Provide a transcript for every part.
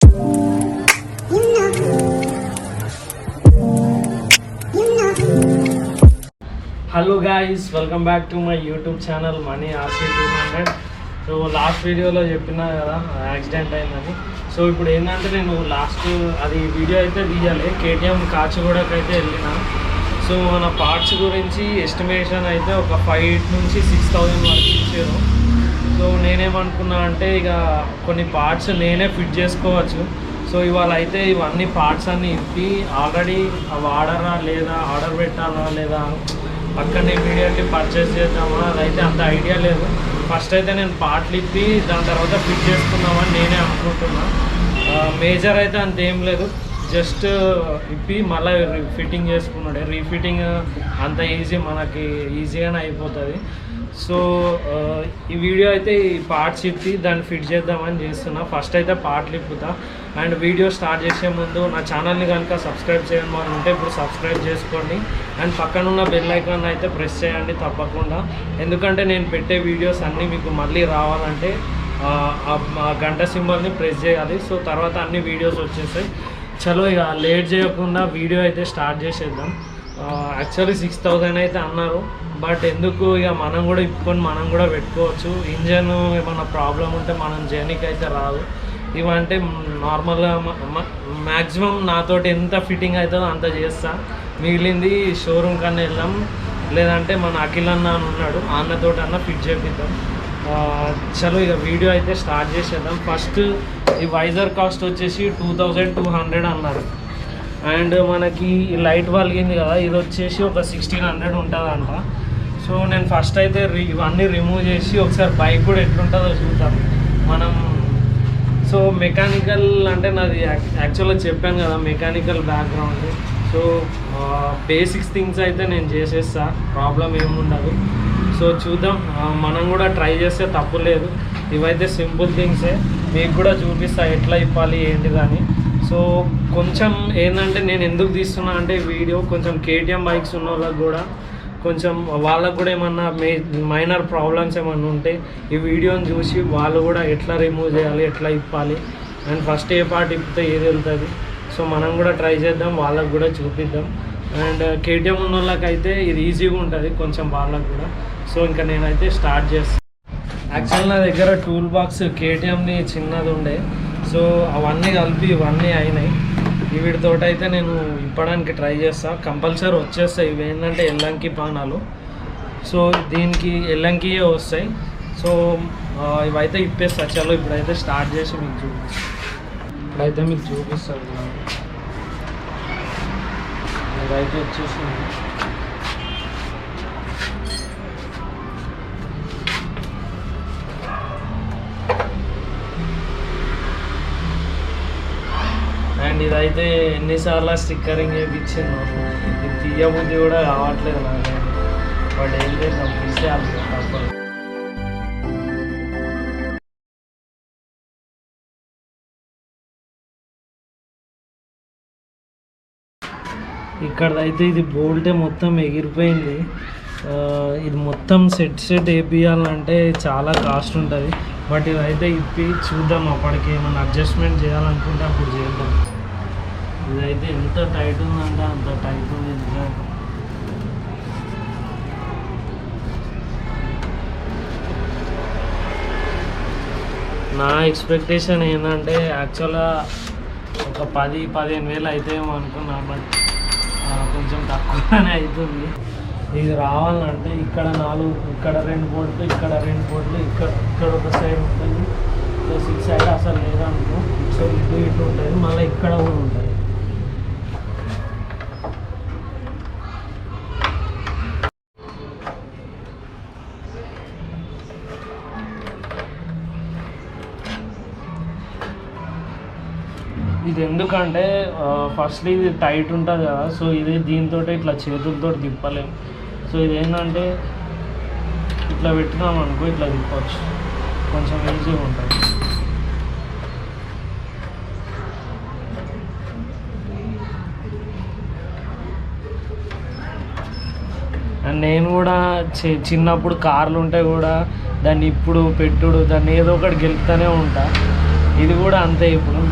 Hello guys, welcome back to my YouTube channel money RC200. So last వీడియోలో చెప్పినా కదా accident అయిందని. So ఇప్పుడు ఏంటంటే నేను లాస్ట్ అది వీడియో అయితే తీయాలి. KTM కాచిగూడకి అయితే వెళ్ళిన. సో మన పార్ట్స్ గురించి ఎస్టిమేషన్ అయితే ఒక 5 నుంచి 6,000 వరకు ఇచ్చారు. సో నేనేమనుకున్నా అంటే ఇక కొన్ని పార్ట్స్ నేనే ఫిట్ చేసుకోవచ్చు. సో ఇవాళ అయితే ఇవన్నీ పార్ట్స్ అన్నీ ఇప్పి ఆల్రెడీ వాడరా లేదా, ఆర్డర్ పెట్టాలా లేదా, పక్కనే ఇమీడియట్లీ పర్చేస్ చేద్దామా, అదైతే అంత ఐడియా లేదు. ఫస్ట్ అయితే నేను పార్ట్లు ఇప్పి దాని తర్వాత ఫిట్ చేసుకుందామని నేనే అనుకుంటున్నా. మేజర్ అయితే అంతేం లేదు, జస్ట్ ఇప్పి మళ్ళీ ఫిట్టింగ్ చేసుకున్నాడే. రీఫిట్టింగ్ అంత మనకి ఈజీగానే అయిపోతుంది. సో ఈ వీడియో అయితే ఈ పార్ట్స్ ఇప్పి దాన్ని ఫిట్ చేద్దామని చేస్తున్నా. ఫస్ట్ అయితే పార్ట్లు ఇప్పుతా. అండ్ వీడియో స్టార్ట్ చేసే ముందు నా ఛానల్ని కనుక సబ్స్క్రైబ్ చేయడం వాళ్ళు ఉంటే ఇప్పుడు సబ్స్క్రైబ్ చేసుకోండి. అండ్ పక్కనున్న బెల్ ఐకాన్ అయితే ప్రెస్ చేయండి తప్పకుండా. ఎందుకంటే నేను పెట్టే వీడియోస్ అన్నీ మీకు మళ్ళీ రావాలంటే ఆ గంట సింబల్ని ప్రెస్ చేయాలి. సో తర్వాత అన్ని వీడియోస్ వచ్చేసాయి. చలో ఇక లేట్ చేయకుండా వీడియో అయితే స్టార్ట్ చేసేద్దాం. యాక్చువల్లీ 6,000 అయితే అన్నారు, బట్ ఎందుకు ఇక మనం కూడా ఇప్పుకొని మనం కూడా పెట్టుకోవచ్చు. ఇంజన్ ఏమన్నా ప్రాబ్లం ఉంటే మనం జర్నీకి అయితే రాదు. ఇవంటే నార్మల్గా మ్యాక్సిమం నాతోటి ఎంత ఫిట్టింగ్ అవుతుందో అంత చేస్తా. మిగిలింది షోరూమ్ కన్నా వెళ్దాం, లేదంటే మన అఖిల్ అన్న అని ఉన్నాడు, అన్నతోటి అన్న ఫిట్ చేపిద్దాం. చలో ఇక వీడియో అయితే స్టార్ట్ చేసేద్దాం. ఫస్ట్ ఈ వైజర్ కాస్ట్ వచ్చేసి 2,200 అన్నారు. అండ్ మనకి లైట్ వలిగింది కదా, ఇది వచ్చేసి ఒక 1,600 ఉంటుందంట. సో నేను ఫస్ట్ అయితే ఇవన్నీ రిమూవ్ చేసి ఒకసారి బైక్ కూడా ఎట్లుంటుందో చూద్దాం మనం. సో మెకానికల్ అంటే నాది యాక్చువల్గా చెప్పాను కదా mechanical background. So basics things అయితే నేను చేసేస్తా, ప్రాబ్లం ఏముండదు. సో చూద్దాం, మనం కూడా ట్రై చేస్తే తప్పు లేదు. ఇవైతే సింపుల్ థింగ్సే, మీకు కూడా చూపిస్తా ఎట్లా ఇప్పాలి ఏంటి కానీ. సో కొంచెం ఏంటంటే నేను ఎందుకు తీస్తున్నా అంటే వీడియో కొంచెం KTM బైక్స్ ఉన్న వాళ్ళకి కూడా కొంచెం వాళ్ళకు కూడా ఏమన్నా మైనర్ ప్రాబ్లమ్స్ ఏమన్నా ఉంటే ఈ వీడియోని చూసి వాళ్ళు కూడా ఎట్లా రిమూవ్ చేయాలి, ఎట్లా ఇప్పాలి, అండ్ ఫస్ట్ ఏ పార్ట్ ఇప్పితే ఏది వెళ్తుంది. సో మనం కూడా ట్రై చేద్దాం, వాళ్ళకు కూడా చూపిద్దాం. అండ్ KTM ఉన్న వాళ్ళకైతే ఇది ఈజీగా ఉంటుంది కొంచెం వాళ్ళకు కూడా. సో ఇంకా నేనైతే స్టార్ట్ చేస్తాను. యాక్చువల్ నా దగ్గర టూల్ బాక్స్ KTMని చిన్నది ఉండే, సో అవన్నీ కలిపి ఇవన్నీ అయినాయి. వీటితోటైతే నేను ఇప్పడానికి ట్రై చేస్తాను, కంపల్సరీ వచ్చేస్తాయి. ఇవి ఏంటంటే ఎల్లంకి పానాలు, సో దీనికి ఎల్లంకియే వస్తాయి. సో ఇవైతే ఇప్పేస్తా. చలో ఇప్పుడైతే స్టార్ట్ చేసి మీకు చూపిస్తాను. ఇప్పుడైతే మీకు చూపిస్తాను. ఇదైతే వచ్చేసింది. అండ్ ఇదైతే ఎన్నిసార్లు స్టిక్కరింగ్ వేయించింది, ఇది తీయబుద్ధి కూడా కావట్లేదు నాకు. బట్ ఏం చేద్దాం, తీసేయాలి తప్పదు. ఇక్కడైతే ఇది బోల్టే మొత్తం ఎగిరిపోయింది. ఇది మొత్తం సెట్ వేపియాలంటే చాలా కాస్ట్ ఉంటుంది. బట్ ఇదైతే ఇప్పి చూద్దాం, అప్పటికి ఏమైనా అడ్జస్ట్మెంట్ చేయాలనుకుంటే అప్పుడు చేద్దాం. ఇదైతే ఎంత టైట్ ఉందంటే అంత టైట్ ఉంది. నా ఎక్స్పెక్టేషన్ ఏంటంటే యాక్చువల్గా ఒక 10-15 వేలు అవుతాయేమో అనుకున్నా, బట్ కొంచెం తక్కువనే అవుతుంది. ఇది రావాలంటే ఇక్కడ 4, ఇక్కడ 2 బోర్డులు, ఇక్కడ 2 బోర్డులు, ఇక్కడ ఒక సైడ్ ఉంటుంది. సో 6 సైడ్ అసలు లేదనుకో. సో ఇటు ఉంటుంది, మళ్ళీ ఇక్కడ కూడా ఉంటుంది. ఇది ఎందుకంటే ఫస్ట్ ఇది టైట్ ఉంటుంది కదా, సో ఇది దీంతో ఇట్లా చేతులతో తిప్పలేము. సో ఇది ఏంటంటే ఇట్లా పెట్టినామనుకో ఇట్లా తిప్పవచ్చు, కొంచెం ఈజీగా ఉంటుంది. అండ్ నేను కూడా చిన్నప్పుడు కార్లు ఉంటే కూడా దాన్ని ఇప్పుడు పెట్టుడు, దాన్ని ఏదో ఒకటి గెలుపుతూనే ఉంటా. ఇది కూడా అంతే. ఇప్పుడు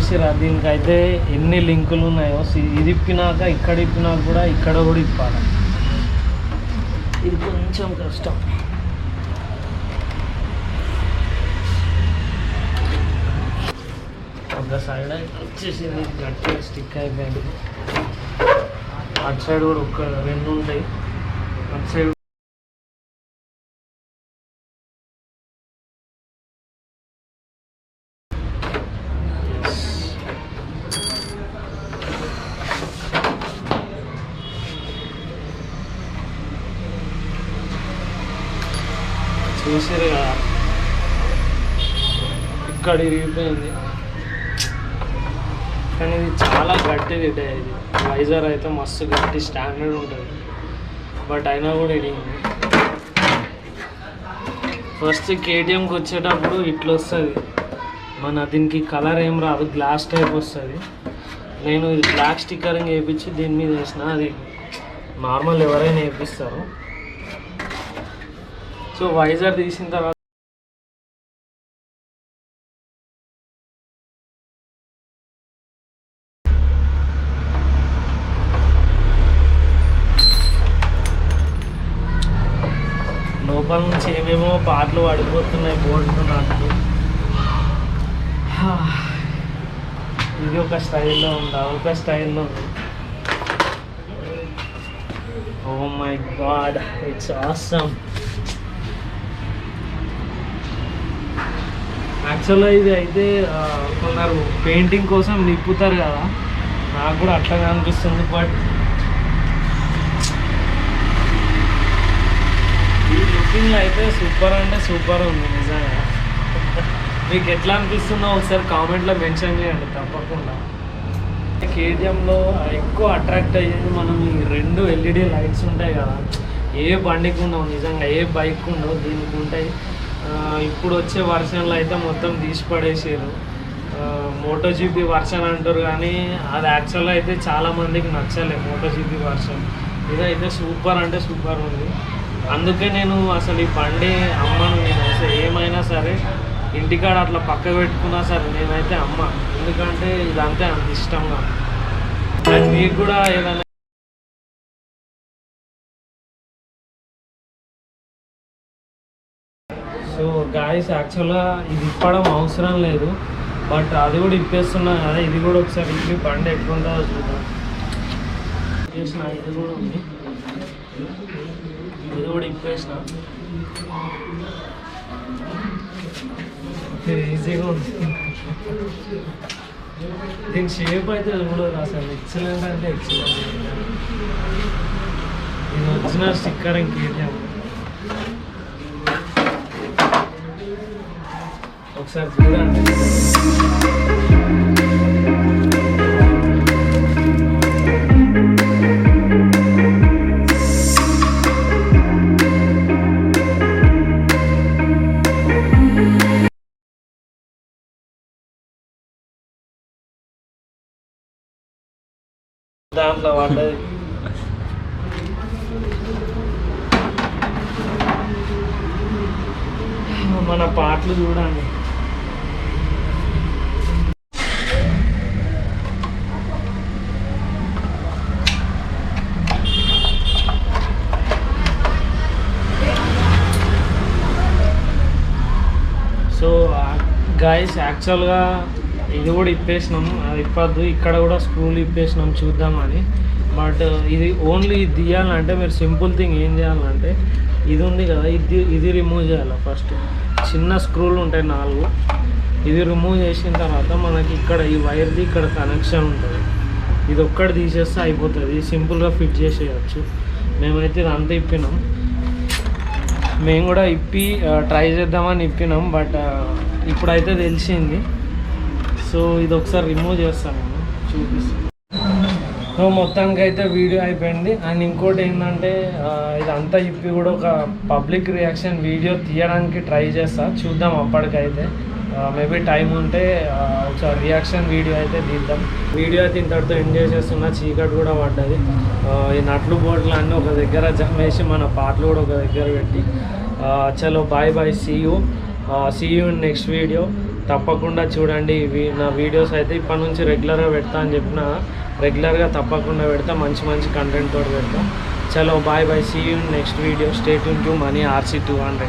చూసిరా దీనికైతే ఎన్ని లింకులు ఉన్నాయో. ఇది ఇప్పినాక ఇక్కడ ఇప్పినాక కూడా ఇక్కడ కూడా ఇప్పాలి. ఇది కొంచెం కష్టం. ఒక సైడ్ వచ్చేసింది, గట్టిగా స్టిక్ అయిపోయింది. అటు సైడ్ కూడా ఒక 2 ఉంటాయి. అటు సైడ్ చూసారు కదా, ఇక్కడ ఇరిగిపోయింది. కానీ ఇది చాలా గట్టిది. ఇది వైజర్ అయితే మస్తు గట్టి స్టాండర్డ్ ఉంటుంది, బట్ అయినా కూడా ఇరిగింది. ఫస్ట్ కేటీఎంకి వచ్చేటప్పుడు ఇట్లా వస్తుంది, దీనికి కలర్ ఏం రాదు, గ్లాస్ టైప్ వస్తుంది. నేను ఇది బ్లాక్ స్టిక్కరింగ్ వేయించి దీని మీద వేసిన. అది నార్మల్ ఎవరైనా వేపిస్తారు. సో వైజర్ తీసిన తర్వాత లోపల నుంచి ఏమేమో పాటలు పడిపోతున్నాయి బోర్డు నాకు. ఇది ఒక స్టైల్లో ఉంది, ఒక స్టైల్లో ఉంది. Oh my god, it's awesome. యాక్చువల్గా ఇది అయితే కొందరు పెయింటింగ్ కోసం నిప్పుతారు కదా, నాకు కూడా అట్లాగే అనిపిస్తుంది. బట్ ఈ లుకింగ్ అయితే సూపర్ అంటే సూపర్ ఉంది నిజంగా. మీకు ఎట్లా అనిపిస్తుందో ఒకసారి కామెంట్లో మెన్షన్ చేయండి తప్పకుండా. కేటీఎంలో ఎక్కువ అట్రాక్ట్ అయ్యేది మనం ఈ 2 LED లైట్స్ ఉంటాయి కదా. ఏ బండికి ఉండవు నిజంగా, ఏ బైక్ ఉండవు, దీనికి ఉంటాయి. ఇప్పుడు వచ్చే వర్షన్లో అయితే మొత్తం తీసి పడేసారు. మోటోజీపీ వర్షన్ అంటారు కానీ అది యాక్చువల్గా అయితే చాలామందికి నచ్చలేదు మోటోజీపీ వర్షన్. ఇదైతే సూపర్ అంటే సూపర్ ఉంది. అందుకే నేను అసలు ఈ బండి అమ్మను. నేను అసలు ఏమైనా సరే ఇంటికాడ అట్లా పక్క పెట్టుకున్నా సరే నేనైతే అమ్మ, ఎందుకంటే ఇదంతే అంత ఇష్టంగా. అండ్ మీకు కూడా ఏదైనా సో గాయస్ యాక్చువల్గా ఇది ఇప్పడం అవసరం లేదు, బట్ అది కూడా ఇప్పేస్తున్నా కదా. ఇది కూడా ఒకసారి ఇప్పి బండి ఎట్లుంటుందో చూద్దాం. చేసిన ఇది కూడా ఉంది, ఇది కూడా ఇప్పేసిన. ఈజీగా ఉంది. దీని షేప్ అయితే కూడా అసలు ఎక్సలెంట్ అంటే ఎక్సలెంట్. ఇది వచ్చిన స్టిక్కర్ ఇంకేద్దాం ఒకసారి చూడండి. దాంట్లో పడ్డది. మన పాటలు చూడండి. సో గైస్ యాక్చువల్గా ఇది కూడా ఇప్పేసినాం, అది ఇప్పద్దు. ఇక్కడ కూడా స్క్రూలు ఇప్పేసినాం చూద్దామని. బట్ ఇది ఓన్లీ ఇది తీయాలంటే మీరు సింపుల్ థింగ్ ఏం చేయాలంటే ఇది ఉంది కదా, ఇది రిమూవ్ చేయాలి. ఫస్ట్ చిన్న స్క్రూలు ఉంటాయి 4, ఇది రిమూవ్ చేసిన తర్వాత మనకి ఇక్కడ ఈ వైర్ది ఇక్కడ కనెక్షన్ ఉంటుంది. ఇది ఒక్కటి తీసేస్తే అయిపోతుంది, సింపుల్గా ఫిట్ చేసేయచ్చు. మేమైతే ఇది అంతా ఇప్పినాం. మేము కూడా ఇప్పి ట్రై చేద్దామని ఇప్పినాం, బట్ ఇప్పుడైతే తెలిసింది. సో ఇది ఒకసారి రిమూవ్ చేస్తాను, నేను చూపిస్తాను. సో మొత్తానికి అయితే వీడియో అయిపోయింది. అండ్ ఇంకోటి ఏంటంటే ఇదంతా ఇప్పి కూడా ఒక పబ్లిక్ రియాక్షన్ వీడియో తీయడానికి ట్రై చేస్తా, చూద్దాం. అప్పటికైతే మేబీ టైం ఉంటే ఒకసారి రియాక్షన్ వీడియో అయితే తీద్దాం. వీడియో అయితే ఇంతటితో ఎంజాయ్ చేస్తున్నా. చీకటి కూడా పడ్డది. ఈ నట్లు బోట్లు అన్నీ ఒక దగ్గర జమేసి మన పాటలు కూడా ఒక దగ్గర పెట్టి చలో bye bye, see you in next video. తప్పకుండా చూడండి. నా వీడియోస్ అయితే ఇప్పటి నుంచి రెగ్యులర్గా పెడతా అని చెప్పిన, రెగ్యులర్గా తప్పకుండా పెడతా, మంచి మంచి కంటెంట్ తోటి పెడతా. చలో bye bye, see you next video. Stay tune to money RC200.